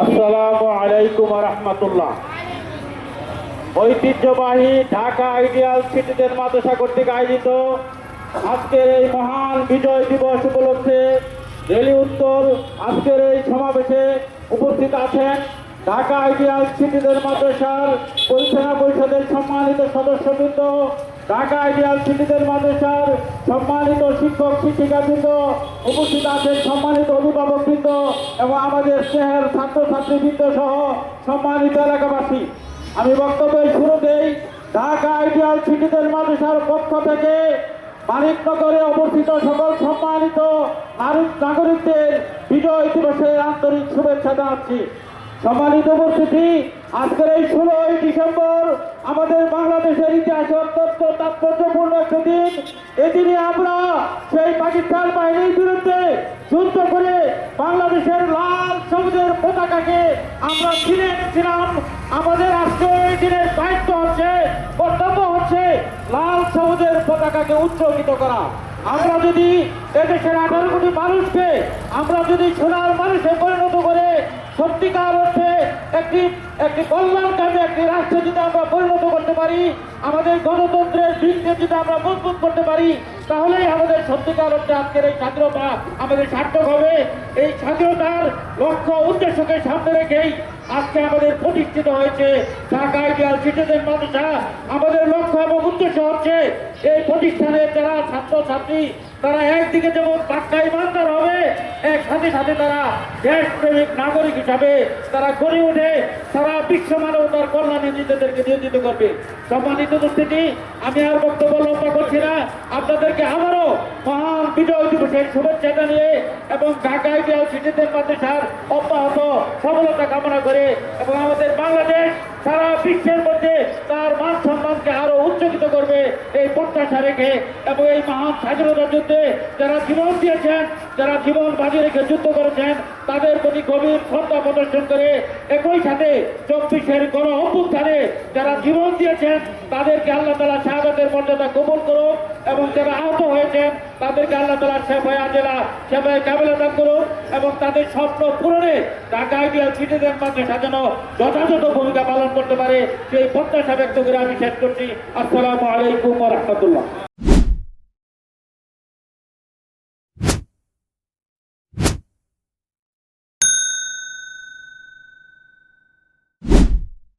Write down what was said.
আসসালামু আলাইকুম ওয়া রাহমাতুল্লাহ। ঐতিহ্যবাহী ঢাকা আইডিয়াল সিটিজেন মাদ্রাসা কর্তৃক আয়োজিত আজকের এই মহান বিজয় দিবস উপলক্ষে রেলি উত্তর আজকের এই সমাবেশে উপস্থিত আছেন ঢাকা আইডিয়াল সিটিজেন মাদ্রাসার পরিচালনা পরিষদের সম্মানিত সদস্যবৃন্দ, ঢাকা আইডিয়াল সিটিজেন মাদ্রাসার সম্মানিত শিক্ষক শিক্ষিকাবৃন্দ, উপস্থিত আছেন সম্মানিত অভিভাবকবৃন্দ এবং আমাদের স্নেহের ছাত্রছাত্রীবৃন্দ সহ সম্মানিত এলাকাবাসী। আমি বক্তব্যের শুরুতেই ঢাকা আইডিয়াল সিটিজেন মাদ্রাসার পক্ষ থেকে মানিকনগরে অবস্থিত সকল সম্মানিত নাগরিকদের বিজয় দিবসের আন্তরিক শুভেচ্ছা জানাচ্ছি। সম্মানিত উপস্থিতি, আজকের এই 16ই ডিসেম্বর আমাদের বাংলাদেশের ইতিহাসে অত্যন্ত তাৎপর্যপূর্ণ একটি দিন। এদিনে আমরা সেই পাকিস্তান বাহিনীর বিরুদ্ধে যুদ্ধ করে বাংলাদেশের লাল সবুজের পতাকাকে আমরা ফিরে এনেছিলাম। আমাদের আজকে এই দিনের দায়িত্ব হচ্ছে, কর্তব্য হচ্ছে লাল সবুজের পতাকাকে উজ্জ্বলিত করা। আমরা যদি এদেশের 18 কোটি মানুষকে আমরা যদি সোনার মানুষে পরিণত করে সত্যিকার অর্থে একটি কল্যাণকামী একটি রাষ্ট্রে যদি আমরা পরিণত করতে পারি, আমাদের গণতন্ত্রের দিককে যদি আমরা মজবুত করতে পারি, তাহলেই আমাদের সত্যিকার অর্থে আজকের এই স্বাধীনতা আমাদের সার্থক হবে। এই স্বাধীনতার লক্ষ্য উদ্দেশ্যকে সামনে রেখেই আজকে আমাদের প্রতিষ্ঠিত হয়েছে ঢাকা আইডিয়াল সিটিজেন মাদ্রাসা। আমাদের লক্ষ্য এবং উদ্দেশ্য হচ্ছে এই প্রতিষ্ঠানের যারা ছাত্রছাত্রী তারা একদিকে যেমন পাক্কা ইমানদার হবে, এক সাথে সাথে তারা দেশপ্রেমিক নাগরিক হিসাবে তারা গড়ে ওঠে, সারা বিশ্ব মানবতার কল্যাণে নিজেদেরকে নিয়োজিত করবে। সম্মানিত উপস্থিতি, আমি আর বক্তব্য লম্বা করছি না, আপনাদেরকে আবারও মহান বিজয় দিবসের শুভেচ্ছা জানিয়ে এবং ঢাকা আইডিয়াল সিটিজেন মাদ্রাসার অব্যাহত সফলতা কামনা করে এবং আমাদের বাংলাদেশ সারা বিশ্বের মধ্যে তার মান সম্মানকে আরো উচ্চকিত করবে এই প্রত্যাশা রেখে এবং এই মহান স্বাধীনতা যুদ্ধে যারা জীবন দিয়েছেন, যারা জীবন বাজি রেখে যুদ্ধ করেছেন, তাদের প্রতি গভীর শ্রদ্ধা প্রদর্শন করে একই সাথে 24-এর গণ অভ্যুত্থানে যারা জীবন দিয়েছেন তাদেরকে আল্লাহ তাআলা শাহাদাতের মর্যাদা কবুল করুক এবং যারা আহত হয়েছেন তাদেরকে আল্লাহ তাআলা শেফায়ে আজেলা শেফায়ে কামিলা দান করুক এবং তাদের স্বপ্ন পূরণে ঢাকা আইডিয়াল সিটিজেন মাদ্রাসা যেন যথাযথ ভূমিকা পালন করতে পারে সেই প্রত্যাশা ব্যক্ত করে আমি শেষ করছি। আসসালামু আলাইকুম ওয়া রাহমাতুল্লাহ।